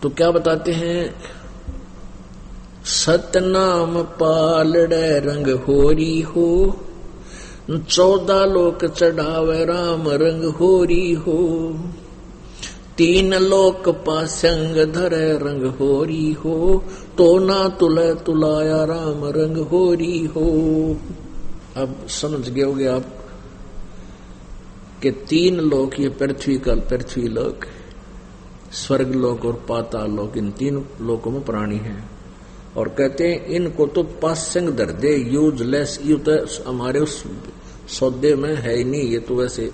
तो क्या बताते हैं, सतनाम पालड़े रंग होरी हो, 14 लोक चढ़ावे राम रंग होरी हो, 3 लोक पासंग धरे रंग होरी हो, तो ना तुले तुलाया राम रंग होरी हो। अब समझ गए होगे आप कि 3 लोक, ये पृथ्वी लोक, स्वर्ग लोक और पाताल लोक, इन 3 लोकों में प्राणी हैं। और कहते हैं इनको तो पासंग धर दे, यूजलेस, यू तो हमारे उस सौदे में है ही नहीं, ये तो वैसे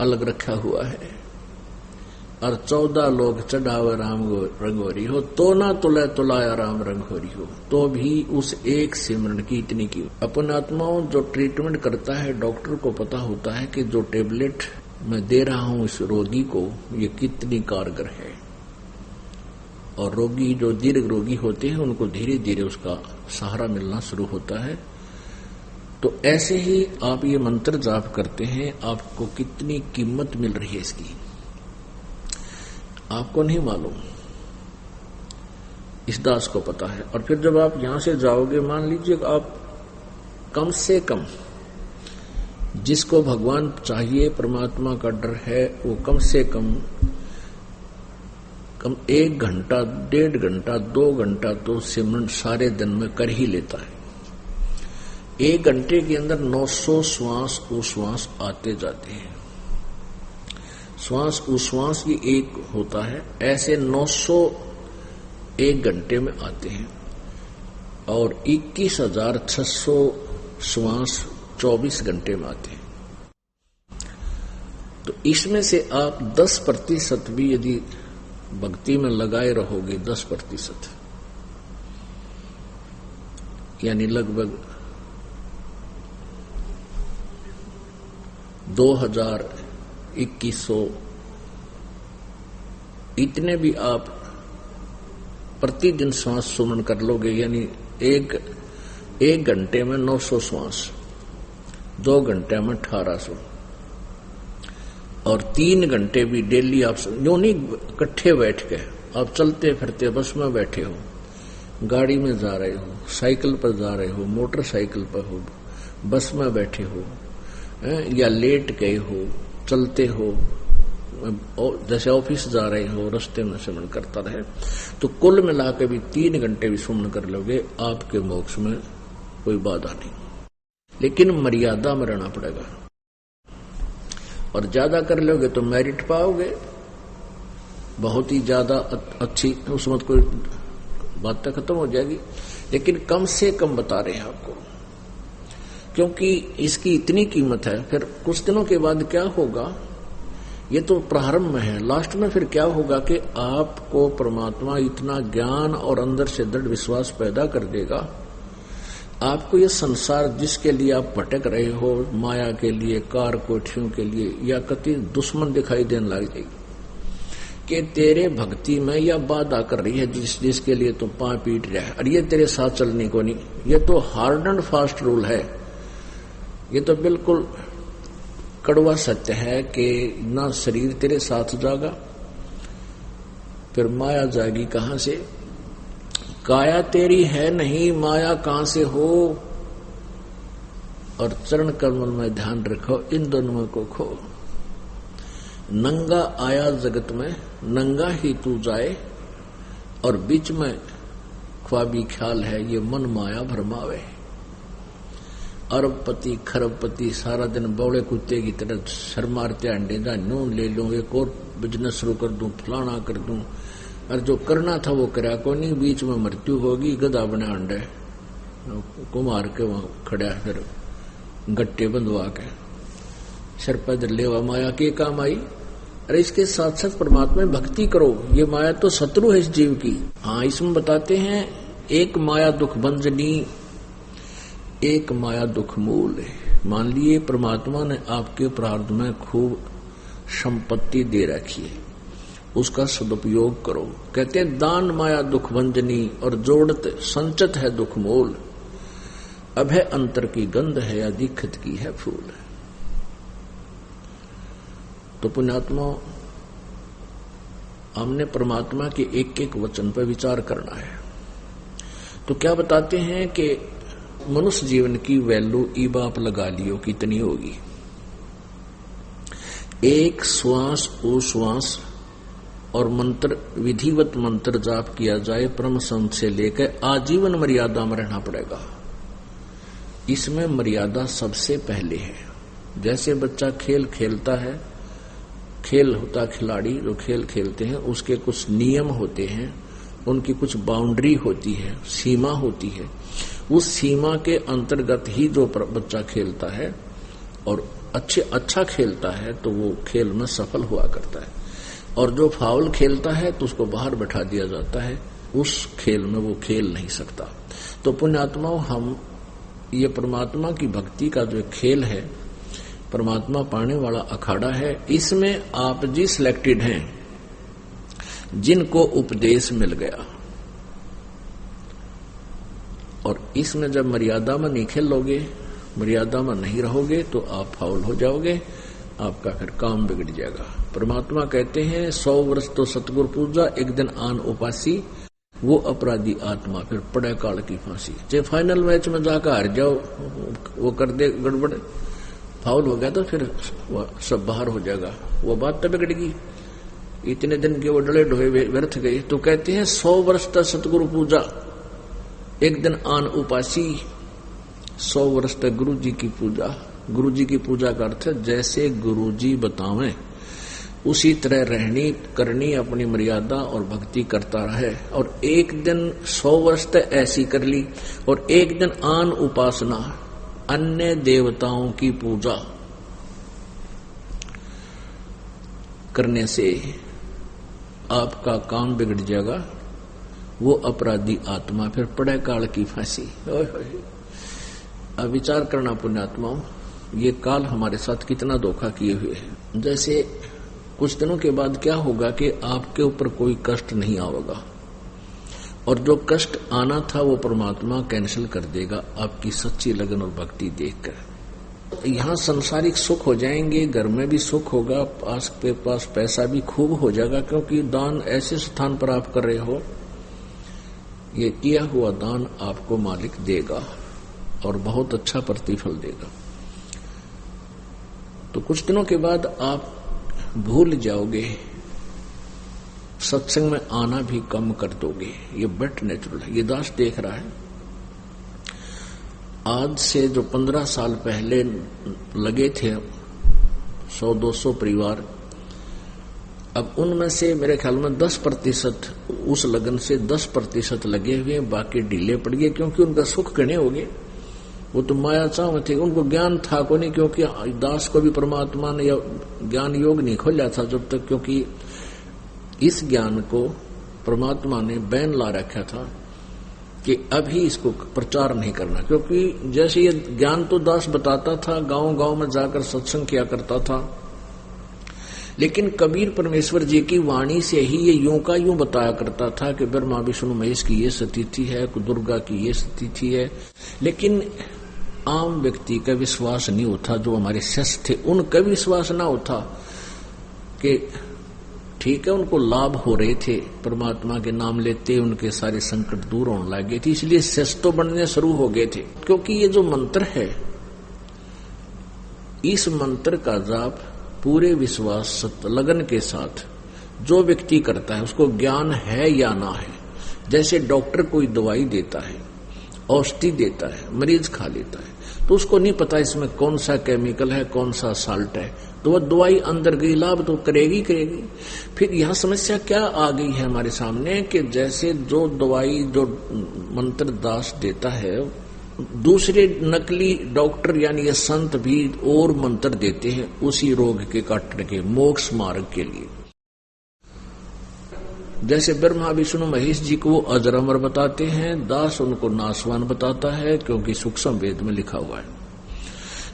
अलग रखा हुआ है। और 14 लोग चढ़ावे राम रंगोरी हो, तो ना तुले तुलाया राम रंगोरी हो, तो भी उस एक सिमरन की इतनी की। अपन आत्माओं जो ट्रीटमेंट करता है, डॉक्टर को पता होता है कि जो टेबलेट मैं दे रहा हूं इस रोगी को, ये कितनी कारगर है। और रोगी जो दीर्घ रोगी होते हैं उनको धीरे धीरे उसका सहारा मिलना शुरू होता है। तो ऐसे ही आप ये मंत्र जाप करते हैं, आपको कितनी कीमत मिल रही है इसकी, आपको नहीं मालूम, इस दास को पता है। और फिर जब आप यहां से जाओगे, मान लीजिए आप कम से कम, जिसको भगवान चाहिए, परमात्मा का डर है, वो कम से कम 1 घंटा, 1.5 घंटा, 2 घंटा तो सिमरन सारे दिन में कर ही लेता है। 1 घंटे के अंदर 900 श्वास उश्वास आते जाते हैं। श्वास उश्वास ये एक होता है, ऐसे 900 1 घंटे में आते हैं। और 21,600 श्वास 24 घंटे में आते हैं। तो इसमें से आप 10% भी यदि भक्ति में लगाए रहोगे, 10%, यानी लगभग 2,000-2,100 इतने भी आप प्रतिदिन श्वास सुमन कर लोगे, यानी एक घंटे में 900 श्वास, 2 घंटे में 1800, और 3 घंटे भी डेली आप यूं नहीं इकट्ठे बैठ के, आप चलते फिरते बस में बैठे हो, गाड़ी में जा रहे हो, साइकिल पर जा रहे हो, मोटरसाइकिल पर हो, बस में बैठे हो, या लेट गए हो, चलते हो, जैसे ऑफिस जा रहे हो, रास्ते में सुमन करता रहे, तो कुल मिला के भी 3 घंटे भी सुमन कर लोगे, आपके मोक्ष में कोई बाधा नहीं। लेकिन मर्यादा में रहना पड़ेगा, और ज्यादा कर लोगे तो मेरिट पाओगे, बहुत ही ज्यादा अच्छी, उसमें कोई बात तो खत्म हो जाएगी। लेकिन कम से कम बता रहे हैं आपको, क्योंकि इसकी इतनी कीमत है। फिर कुछ दिनों के बाद क्या होगा, ये तो प्रारंभ में है, लास्ट में फिर क्या होगा कि आपको परमात्मा इतना ज्ञान और अंदर से दृढ़ विश्वास पैदा कर देगा, आपको ये संसार जिसके लिए आप भटक रहे हो, माया के लिए, कार कोठियों के लिए, या कति दुश्मन दिखाई देने लग जाएगी कि तेरे भक्ति में यह बाधा कर रही है, जिसके लिए तो पांव पीट रहा है, और ये तेरे साथ चलने को नहीं। ये तो हार्ड एंड फास्ट रूल है, ये तो बिल्कुल कड़वा सत्य है कि ना शरीर तेरे साथ जागा, फिर माया जाएगी कहां से। काया तेरी है नहीं, माया कहां से हो। और चरण कमल में ध्यान रखो, इन दोनों को खो। नंगा आया जगत में, नंगा ही तू जाए, और बीच में ख्वाबी ख्याल है, ये मन माया भरमावे। अरबपति खरबपति सारा दिन बौड़े कुत्ते की तरह सर मारते अंडे, जा नून ले लूं, एक और बिजनेस शुरू कर दूं, फलाना कर दूं, और जो करना था वो करा को नहीं, बीच में मृत्यु होगी, गधा बना अंडे कुमार के वहां खड़ा, फिर गट्टे बंधवा के सर पैदर लेवा, माया के काम आई। अरे इसके साथ साथ परमात्मा में भक्ति करो, ये माया तो शत्रु है इस जीव की। हाँ, इसमें बताते हैं, एक माया दुख भंजनी, एक माया दुख मूल है। मान लिए परमात्मा ने आपके प्रारब्ध में खूब संपत्ति दे रखी है, उसका सदुपयोग करो। कहते हैं दान माया दुख भंजनी, और जोड़ते संचत है दुख मूल, अभय अंतर की गंध है, या दीक्षित की है फूल। तो पुण्यात्मा, हमने परमात्मा के एक एक वचन पर विचार करना है। तो क्या बताते हैं कि मनुष्य जीवन की वैल्यू ईब आप लगा लियो कितनी होगी। एक श्वास उश्वास और मंत्र विधिवत मंत्र जाप किया जाए परम संत से लेकर आजीवन मर्यादा में रहना पड़ेगा। इसमें मर्यादा सबसे पहले है। जैसे बच्चा खेल खेलता है, खेल होता खिलाड़ी जो खेल खेलते हैं उसके कुछ नियम होते हैं, उनकी कुछ बाउंड्री होती है, सीमा होती है। उस सीमा के अंतर्गत ही जो बच्चा खेलता है और अच्छा खेलता है तो वो खेल में सफल हुआ करता है, और जो फाउल खेलता है तो उसको बाहर बैठा दिया जाता है, उस खेल में वो खेल नहीं सकता। तो पुण्यात्माओं, हम ये परमात्मा की भक्ति का जो खेल है, परमात्मा पाने वाला अखाड़ा है, इसमें आप जी सिलेक्टेड हैं जिनको उपदेश मिल गया, और इसमें जब मर्यादा में नहीं खेलोगे, मर्यादा में नहीं रहोगे तो आप फाउल हो जाओगे, आपका फिर काम बिगड़ जाएगा। परमात्मा कहते हैं 100 वर्ष तो सतगुरु पूजा, एक दिन आन उपासी, वो अपराधी आत्मा फिर पड़े काल की फांसी। चाहे फाइनल मैच में जाकर हार जाओ, वो कर दे गड़बड़, फाउल हो गया तो फिर सब बाहर हो जाएगा, वो बात तो बिगड़ेगी। इतने दिन के वो डले ढोए व्यर्थ गए। तो कहते हैं 100 वर्ष तक सतगुरु पूजा, एक दिन आन उपासी, 100 वर्ष तक गुरु जी की पूजा। गुरु जी की पूजा का अर्थ है जैसे गुरु जी बतावें उसी तरह रहनी करनी, अपनी मर्यादा और भक्ति करता रहे। और एक दिन 100 वर्ष तक ऐसी कर ली, और एक दिन आन उपासना, अन्य देवताओं की पूजा करने से आपका काम बिगड़ जाएगा, वो अपराधी आत्मा फिर पड़े काल की फांसी। अब विचार करना पुण्यात्माओं, ये काल हमारे साथ कितना धोखा किए हुए है। जैसे कुछ दिनों के बाद क्या होगा कि आपके ऊपर कोई कष्ट नहीं आएगा, और जो कष्ट आना था वो परमात्मा कैंसिल कर देगा आपकी सच्ची लगन और भक्ति देखकर। यहाँ सांसारिक सुख हो जाएंगे, घर में भी सुख होगा, पास पैसा भी खूब हो जाएगा, क्योंकि दान ऐसे स्थान पर आप कर रहे हो, ये किया हुआ दान आपको मालिक देगा और बहुत अच्छा प्रतिफल देगा। तो कुछ दिनों के बाद आप भूल जाओगे, सत्संग में आना भी कम कर दोगे, ये बट नेचुरल है। ये दास देख रहा है, आज से जो 15 साल पहले लगे थे 100-200 परिवार, अब उनमें से मेरे ख्याल में 10% उस लगन से 10% लगे हुए, बाकी ढीले पड़ गए, क्योंकि उनका सुख गणे हो गए। वो तो माया चाव थे, उनको ज्ञान था को नहीं, क्योंकि दास को भी परमात्मा ने ज्ञान योग नहीं खोला था जब तक, क्योंकि इस ज्ञान को परमात्मा ने बैन ला रखा था कि अभी इसको प्रचार नहीं करना। क्योंकि जैसे ये ज्ञान तो दास बताता था, गांव गांव में जाकर सत्संग किया करता था, लेकिन कबीर परमेश्वर जी की वाणी से ही ये यूं का यूं बताया करता था कि ब्रह्मा विष्णु महेश की ये स्थिति है, दुर्गा की ये स्थिति है, लेकिन आम व्यक्ति का विश्वास नहीं होता। जो हमारे शिष्य थे उनका विश्वास ना होता कि ठीक है, उनको लाभ हो रहे थे, परमात्मा के नाम लेते उनके सारे संकट दूर होने लगे थे, इसलिए शिष्य तो बनने शुरू हो गए थे। क्योंकि ये जो मंत्र है, इस मंत्र का जाप पूरे विश्वास सत्य लगन के साथ जो व्यक्ति करता है, उसको ज्ञान है या ना है। जैसे डॉक्टर कोई दवाई देता है, औषधि देता है, मरीज खा लेता है, तो उसको नहीं पता इसमें कौन सा केमिकल है, कौन सा साल्ट है, तो वह दवाई अंदर गई, लाभ तो करेगी। फिर यह समस्या क्या आ गई है हमारे सामने कि जैसे जो दवाई जो मंत्र दास देता है, दूसरे नकली डॉक्टर यानी ये संत भी और मंत्र देते हैं उसी रोग के काटने के, मोक्ष मार्ग के लिए। जैसे ब्रह्मा विष्णु महेश जी को वो अजर अमर बताते हैं, दास उनको नासवान बताता है, क्योंकि सूक्ष्म वेद में लिखा हुआ है।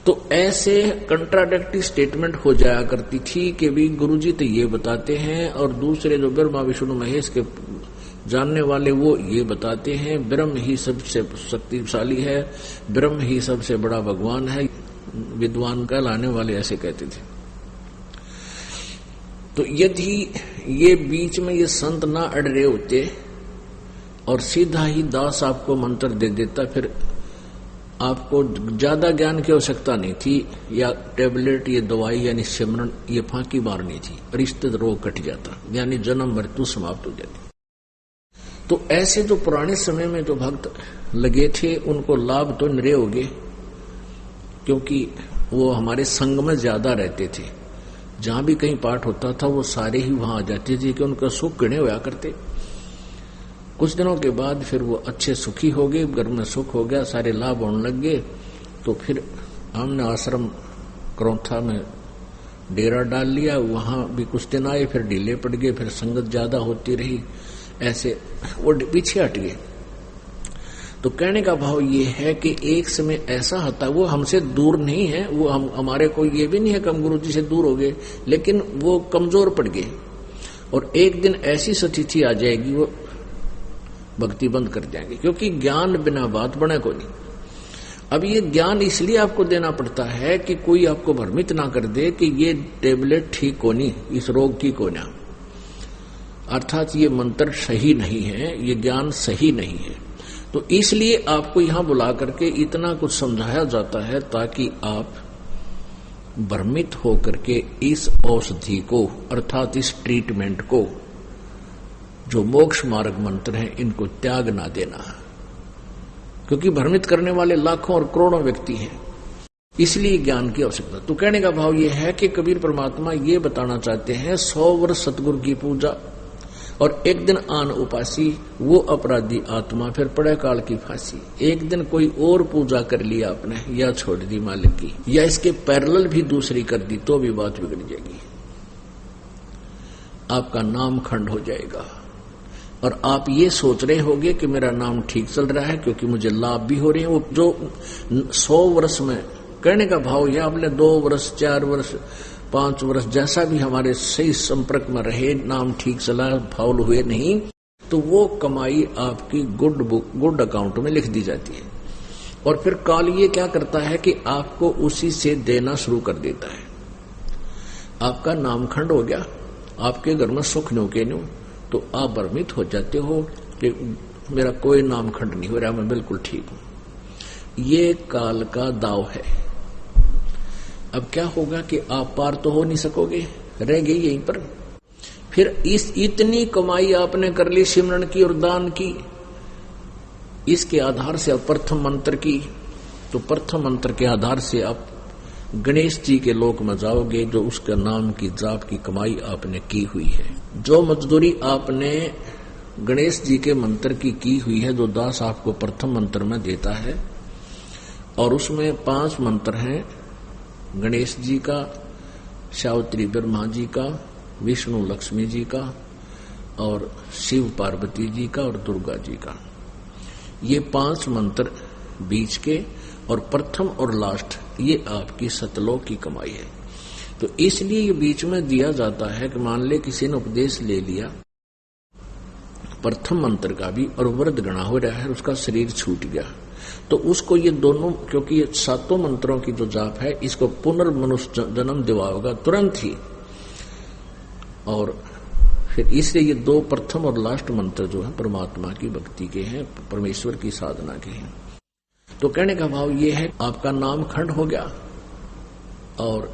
तो ऐसे कंट्राडिक्टरी स्टेटमेंट हो जाया करती थी कि भी गुरुजी तो ये बताते हैं, और दूसरे जो ब्रह्मा विष्णु महेश के जानने वाले वो ये बताते हैं ब्रह्म ही सबसे शक्तिशाली है, ब्रह्म ही सबसे बड़ा भगवान है। विद्वान कहलाने वाले ऐसे कहते थे। तो यदि ये बीच में ये संत ना अड़ रहे होते और सीधा ही दास आपको मंत्र दे देता, फिर आपको ज्यादा ज्ञान की आवश्यकता नहीं थी, या टेबलेट, ये दवाई यानी सिमरन, ये फांकी मारनी थी, रिश्ते रोग कट जाता, यानी जन्म मृत्यु समाप्त हो जाती। तो ऐसे जो पुराने समय में जो भक्त लगे थे उनको लाभ तो निरे हो गए, क्योंकि वो हमारे संग में ज्यादा रहते थे। जहां भी कहीं पाठ होता था वो सारे ही वहां आ जाते थे कि उनका सुख गिने हुआ करते। कुछ दिनों के बाद फिर वो अच्छे सुखी हो गए, घर में सुख हो गया, सारे लाभ होने लग गए। तो फिर हमने आश्रम करौथा में डेरा डाल लिया, वहां भी कुछ दिन आए, फिर ढीले पड़ गए, फिर संगत ज्यादा होती रही, ऐसे वो पीछे हट गए। तो कहने का भाव ये है कि एक समय ऐसा होता, वो हमसे दूर नहीं है, वो हमारे को ये भी नहीं है कि हम गुरु जी से दूर हो गए, लेकिन वो कमजोर पड़ गए और एक दिन ऐसी स्थिति आ जाएगी वो भक्ति बंद कर जाएंगे, क्योंकि ज्ञान बिना बात बने को नहीं। अब ये ज्ञान इसलिए आपको देना पड़ता है कि कोई आपको भ्रमित ना कर दे कि ये टेबलेट ठीक होनी, इस रोग की कोना, अर्थात ये मंत्र सही नहीं है, ये ज्ञान सही नहीं है। तो इसलिए आपको यहां बुला करके इतना कुछ समझाया जाता है ताकि आप भ्रमित होकर के इस औषधि को, अर्थात इस ट्रीटमेंट को, जो मोक्ष मार्ग मंत्र है, इनको त्याग ना देना, क्योंकि भ्रमित करने वाले लाखों और करोड़ों व्यक्ति हैं, इसलिए ज्ञान की आवश्यकता। तो कहने का भाव यह है कि कबीर परमात्मा ये बताना चाहते हैं, 100 वर्ष सतगुरु की पूजा और एक दिन आन उपासी, वो अपराधी आत्मा फिर पड़े काल की फांसी। एक दिन कोई और पूजा कर लिया आपने, या छोड़ दी मालिक की, या इसके पैरेलल भी दूसरी कर दी, तो भी बात बिगड़ जाएगी, आपका नाम खंड हो जाएगा। और आप ये सोच रहे होंगे कि मेरा नाम ठीक चल रहा है क्योंकि मुझे लाभ भी हो रहे हैं। वो जो 100 वर्ष में, कहने का भाव यह, आपने 2 वर्ष 4 वर्ष 5 वर्ष जैसा भी हमारे सही संपर्क में रहे, नाम ठीक चला, फाउल हुए नहीं, तो वो कमाई आपकी गुड अकाउंट में लिख दी जाती है। और फिर काल ये क्या करता है कि आपको उसी से देना शुरू कर देता है। आपका नामखंड हो गया, आपके घर में सुख न्यू के न्यू, तो आप भ्रमित हो जाते हो कि मेरा कोई नामखंड नहीं हो रहा, मैं बिल्कुल ठीक हूं। ये काल का दाव है। अब क्या होगा कि आप पार तो हो नहीं सकोगे, रह गई यहीं पर। फिर इस इतनी कमाई आपने कर ली सिमरन की और दान की, इसके आधार से आप प्रथम मंत्र की, तो प्रथम मंत्र के आधार से आप गणेश जी के लोक में जाओगे, जो उसका नाम की जाप की कमाई आपने की हुई है। जो मजदूरी आपने गणेश जी के मंत्र की हुई है, जो दास आपको प्रथम मंत्र में देता है, और उसमें 5 मंत्र हैं, गणेश जी का, सावित्री ब्रह्मा जी का, विष्णु लक्ष्मी जी का, और शिव पार्वती जी का, और दुर्गा जी का। ये 5 मंत्र बीच के, और प्रथम और लास्ट ये आपकी सतलोक की कमाई है। तो इसलिए ये बीच में दिया जाता है कि मान ले किसी ने उपदेश ले लिया प्रथम मंत्र का भी, और व्रत गणा हो रहा है, उसका शरीर छूट गया, तो उसको ये दोनों, क्योंकि ये 7 मंत्रों की जो जाप है, इसको पुनर्मनुष्य जन्म दिवाएगा तुरंत ही। और फिर इसलिए ये 2 प्रथम और लास्ट मंत्र जो है परमात्मा की भक्ति के हैं, परमेश्वर की साधना के हैं। तो कहने का भाव ये है, आपका नाम खंड हो गया, और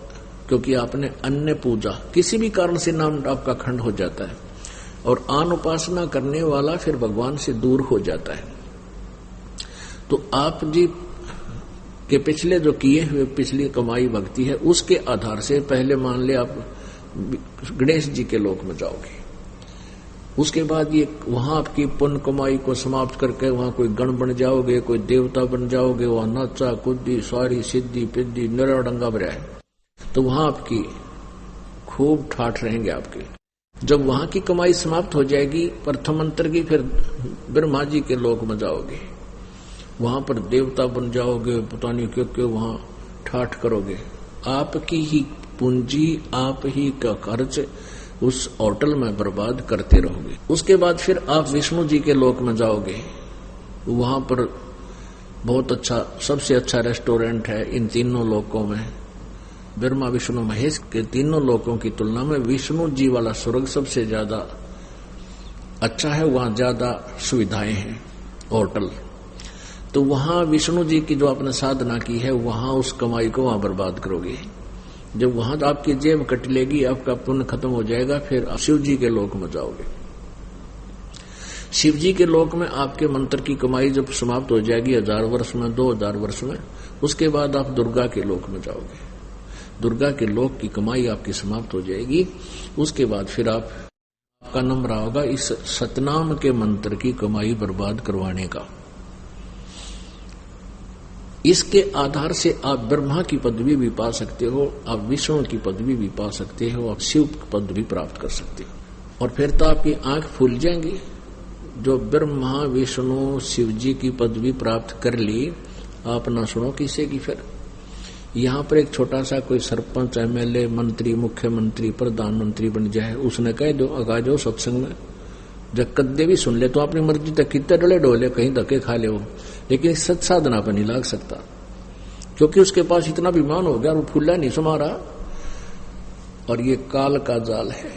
क्योंकि आपने अन्य पूजा, किसी भी कारण से नाम आपका खंड हो जाता है, और आन उपासना करने वाला फिर भगवान से दूर हो जाता है। तो आप जी के पिछले जो किए हुए पिछली कमाई भक्ति है, उसके आधार से पहले मान ले आप गणेश जी के लोक में जाओगे, उसके बाद ये वहां आपकी पुण्य कमाई को समाप्त करके वहां कोई गण बन जाओगे, कोई देवता बन जाओगे, वहां नाचा कुद्दी सारी सिद्धि पिद्धि निराडंगा भरा है, तो वहां आपकी खूब ठाठ रहेंगे आपके। जब वहां की कमाई समाप्त हो जाएगी प्रथम मंत्र की, फिर ब्रह्मा जी के लोक में जाओगे, वहां पर देवता बन जाओगे, पता नहीं क्यों वहां ठाठ करोगे, आपकी ही पूंजी, आप ही का खर्च उस होटल में बर्बाद करते रहोगे। उसके बाद फिर आप विष्णु जी के लोक में जाओगे, वहां पर बहुत अच्छा, सबसे अच्छा रेस्टोरेंट है इन तीनों लोकों में, ब्रह्मा विष्णु महेश के तीनों लोकों की तुलना में विष्णु जी वाला स्वर्ग सबसे ज्यादा अच्छा है, वहां ज्यादा सुविधाएं हैं, होटल। तो वहां विष्णु जी की जो आपने साधना की है, वहां उस कमाई को वहां बर्बाद करोगे। जब वहां तो आपकी जेब कट लेगी, आपका पुण्य खत्म हो जाएगा, फिर शिव जी के लोक में जाओगे। शिव जी के लोक में आपके मंत्र की कमाई जब समाप्त हो जाएगी 1000 वर्ष में, 2000 वर्ष में, उसके बाद आप दुर्गा के लोक में जाओगे। दुर्गा के लोक की कमाई आपकी समाप्त हो जाएगी। उसके बाद फिर आपका नाम रहा होगा इस सतनाम के मंत्र की कमाई बर्बाद करवाने का। इसके आधार से आप ब्रह्मा की पदवी भी पा सकते हो, आप विष्णु की पदवी भी पा सकते हो, आप शिव की पद भी प्राप्त कर सकते हो। और फिर तो आपकी आंख फूल जाएंगी। जो ब्रह्मा विष्णु शिव जी की पदवी प्राप्त कर ली, आप ना सुनो किसी की। फिर यहाँ पर एक छोटा सा कोई सरपंच, एमएलए, मंत्री, मुख्यमंत्री, प्रधानमंत्री बन जाए, उसने कह दो अगा जाओ सत्संग में, जब कद्दे भी सुन ले तो अपनी मर्जी तक कितने डले डोले कहीं धक्के खा ले वो, लेकिन सत साधना पर नहीं लाग सकता, क्योंकि उसके पास इतना विमान हो गया और वो फूला नहीं समारा। और ये काल का जाल है।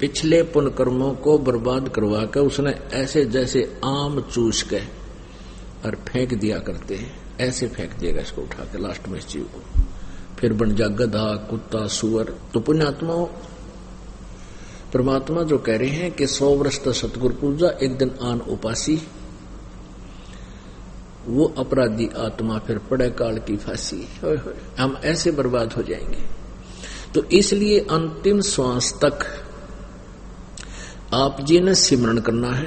पिछले पुण्य कर्मों को बर्बाद करवा कर उसने ऐसे जैसे आम चूस के और फेंक दिया करते हैं, ऐसे फेंक देगा इसको उठा के लास्ट में इस जीव को, फिर बन जा गधा, कुत्ता, सुअर। तो पुण्यात्मा परमात्मा जो कह रहे हैं कि 100 वर्ष तक सतगुरु पूजा, एक दिन आन उपासी, वो अपराधी आत्मा फिर पड़े काल की फांसी। हम ऐसे बर्बाद हो जाएंगे। तो इसलिए अंतिम श्वास तक आप जी ने सिमरण करना है,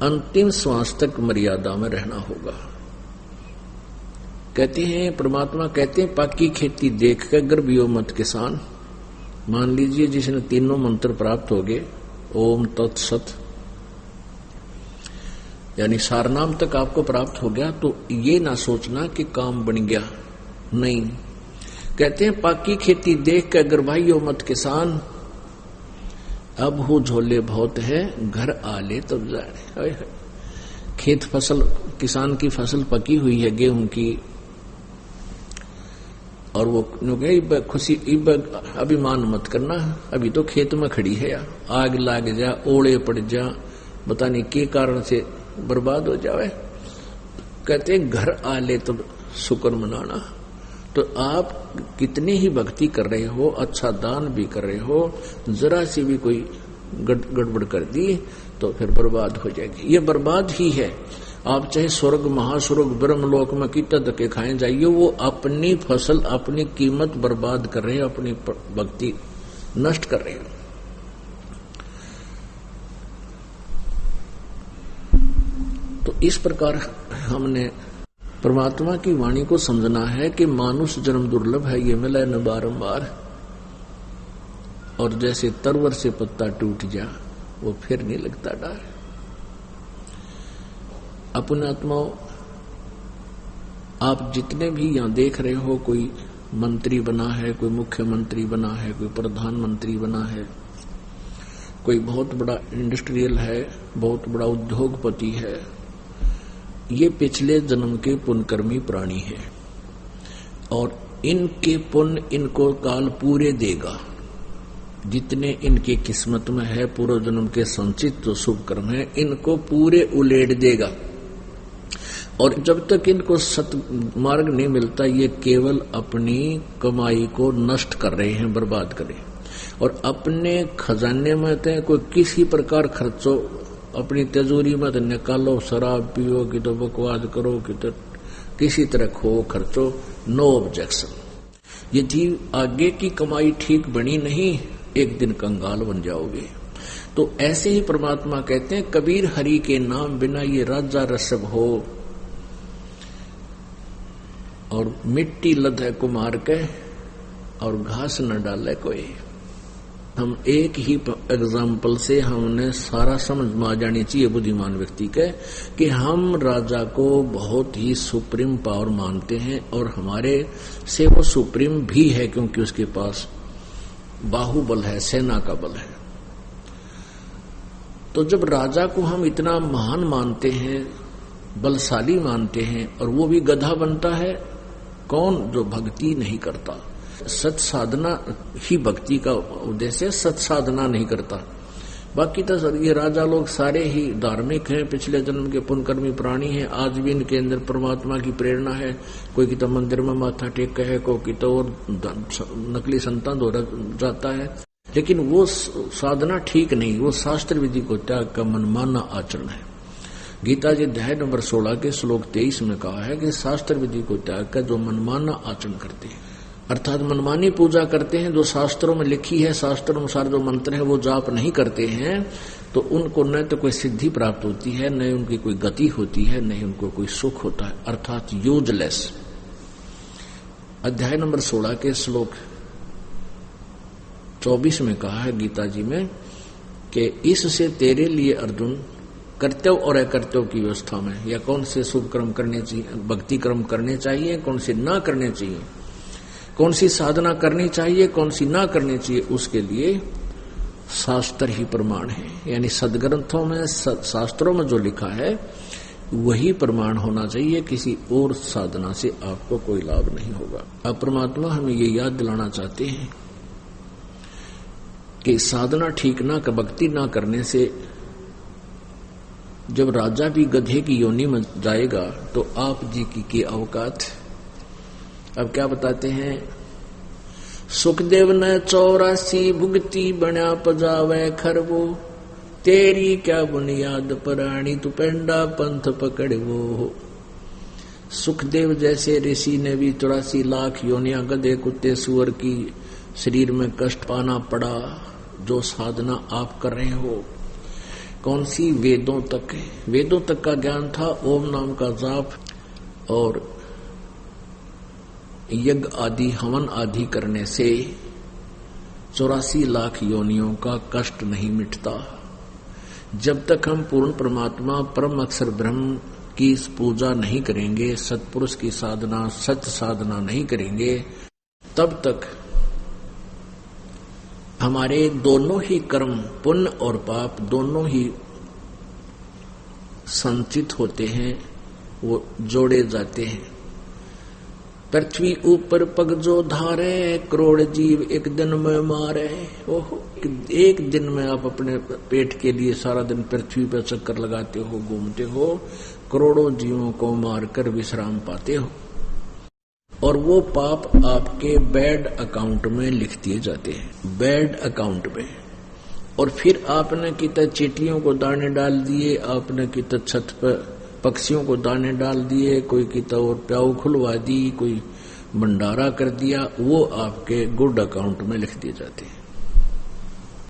अंतिम श्वास तक मर्यादा में रहना होगा। कहते हैं परमात्मा कहते हैं पाकी खेती देख कर गर्भियो मत किसान। मान लीजिए जिसने तीनों मंत्र प्राप्त हो गए, ओम तत्सत, यानी सारनाम तक आपको प्राप्त हो गया, तो ये ना सोचना कि काम बन गया, नहीं। कहते हैं पाकी खेती देख कर गर्भाइयो मत किसान, अब हो झोले बहुत है घर आले तब जाने। खेत फसल, किसान की फसल पकी हुई है गेहूं की, और वो खुशी अभिमान मत करना, अभी तो खेत में खड़ी है, आग लाग जा, ओले पड़ जा, बता नहीं के कारण से बर्बाद हो जावे। कहते घर आले तब शुक्र मनाना। तो आप कितनी ही भक्ति कर रहे हो, अच्छा दान भी कर रहे हो, जरा सी भी कोई गड़बड़ कर दी तो फिर बर्बाद हो जाएगी। ये बर्बाद ही है। आप चाहे स्वर्ग, महास्वर्ग, ब्रह्मलोक में कितना धक्के खाए जाइए, वो अपनी फसल, अपनी कीमत बर्बाद कर रहे हैं, अपनी भक्ति नष्ट कर रहे हैं। तो इस प्रकार हमने परमात्मा की वाणी को समझना है कि मानुष जन्म दुर्लभ है, ये मिला न बारंबार। और जैसे तरवर से पत्ता टूट जा, वो फिर नहीं लगता डर। अपने आत्माओं, आप जितने भी यहां देख रहे हो, कोई मंत्री बना है, कोई मुख्यमंत्री बना है, कोई प्रधानमंत्री बना है, कोई बहुत बड़ा इंडस्ट्रियल है, बहुत बड़ा उद्योगपति है, ये पिछले जन्म के पुण्यकर्मी प्राणी है। और इनके पुण्य इनको काल पूरे देगा। जितने इनके किस्मत में है पूर्व जन्म के संचित जो शुभ कर्म है, इनको पूरे उलेट देगा। और जब तक इनको सत मार्ग नहीं मिलता, ये केवल अपनी कमाई को नष्ट कर रहे हैं, बर्बाद कर रहे हैं। और अपने खजाने में तो कोई किसी प्रकार खर्चो, अपनी तिजोरी में तो निकालो, शराब पियो कि तो बकवास करो कि तो किसी तरह खो खर्चो, नो ऑब्जेक्शन। ये जीव आगे की कमाई ठीक बनी नहीं, एक दिन कंगाल बन जाओगे। तो ऐसे ही परमात्मा कहते हैं कबीर हरि के नाम बिना ये राजा रसब हो, और मिट्टी लदे कुमार के और घास न डाले कोई। हम एक ही एग्जाम्पल से हमने सारा समझ में आ जानी चाहिए बुद्धिमान व्यक्ति के कि हम राजा को बहुत ही सुप्रीम पावर मानते हैं, और हमारे से वो सुप्रीम भी है क्योंकि उसके पास बाहुबल है, सेना का बल है। तो जब राजा को हम इतना महान मानते हैं, बलशाली मानते हैं, और वो भी गधा बनता है कौन जो भक्ति नहीं करता। सत साधना ही भक्ति का उद्देश्य है, सत साधना नहीं करता। बाकी तो सर ये राजा लोग सारे ही धार्मिक हैं, पिछले जन्म के पुण्यकर्मी प्राणी हैं, आज भी इनके अंदर परमात्मा की प्रेरणा है। कोई की तो मंदिर में माथा टेक है, कोई की तो और नकली संतान हो जाता है, लेकिन वो साधना ठीक नहीं, वो शास्त्र विधि को त्याग का मनमाना आचरण है। गीता जी अध्याय नंबर 16 के श्लोक 23 में कहा है कि शास्त्र विधि को त्याग कर जो मनमाना आचरण करते हैं, अर्थात मनमानी पूजा करते हैं, जो शास्त्रों में लिखी है, शास्त्र अनुसार जो मंत्र है वो जाप नहीं करते हैं, तो उनको न तो कोई सिद्धि प्राप्त होती है, न उनकी कोई गति होती है, न उनको कोई सुख होता है, अर्थात यूजलेस। अध्याय नंबर 16 के श्लोक 24 में कहा है गीता जी में कि इससे तेरे लिए अर्जुन कर्तव्य और अकर्तव्य की व्यवस्था में, या कौन से शुभ कर्म करने चाहिए, भक्ति कर्म करने चाहिए, कौन से ना करने चाहिए, कौन सी साधना करनी चाहिए, कौन सी ना करनी चाहिए, उसके लिए शास्त्र ही प्रमाण है। यानी सदग्रंथों में, शास्त्रों में जो लिखा है वही प्रमाण होना चाहिए, किसी और साधना से आपको कोई लाभ नहीं होगा। अब परमात्मा हमें ये याद दिलाना चाहते हैं कि साधना ठीक ना, भक्ति ना करने से जब राजा भी गधे की योनि में जाएगा तो आप जी की औकात। अब क्या बताते हैं, सुखदेव ने 84 भुगती बना पजावे खरवो, तेरी क्या बुनियाद पराणी तू पेंडा पंथ पकड़वो। सुखदेव जैसे ऋषि ने भी 84 लाख योनियां गधे कुत्ते सुअर की शरीर में कष्ट पाना पड़ा। जो साधना आप कर रहे हो, कौन सी, वेदों तक है, वेदों तक का ज्ञान था, ओम नाम का जाप और यज्ञ आदि हवन आदि करने से 84 लाख योनियों का कष्ट नहीं मिटता। जब तक हम पूर्ण परमात्मा परम अक्षर ब्रह्म की पूजा नहीं करेंगे, सत्पुरुष की साधना, सत्य साधना नहीं करेंगे, तब तक हमारे दोनों ही कर्म, पुण्य और पाप दोनों ही संचित होते हैं, वो जोड़े जाते हैं। पृथ्वी ऊपर पग जो धारे, करोड़ जीव एक दिन में मारे। ओहो, एक दिन में आप अपने पेट के लिए सारा दिन पृथ्वी पर चक्कर लगाते हो, घूमते हो, करोड़ों जीवों को मारकर विश्राम पाते हो, और वो पाप आपके बैड अकाउंट में लिख दिए जाते हैं, बैड अकाउंट में। और फिर आपने कितने चींटियों को दाने डाल दिए, आपने कितने छत पर पक्षियों को दाने डाल दिए, कोई कितना और प्याऊ खुलवा दी, कोई भंडारा कर दिया, वो आपके गुड अकाउंट में लिख दिए जाते हैं।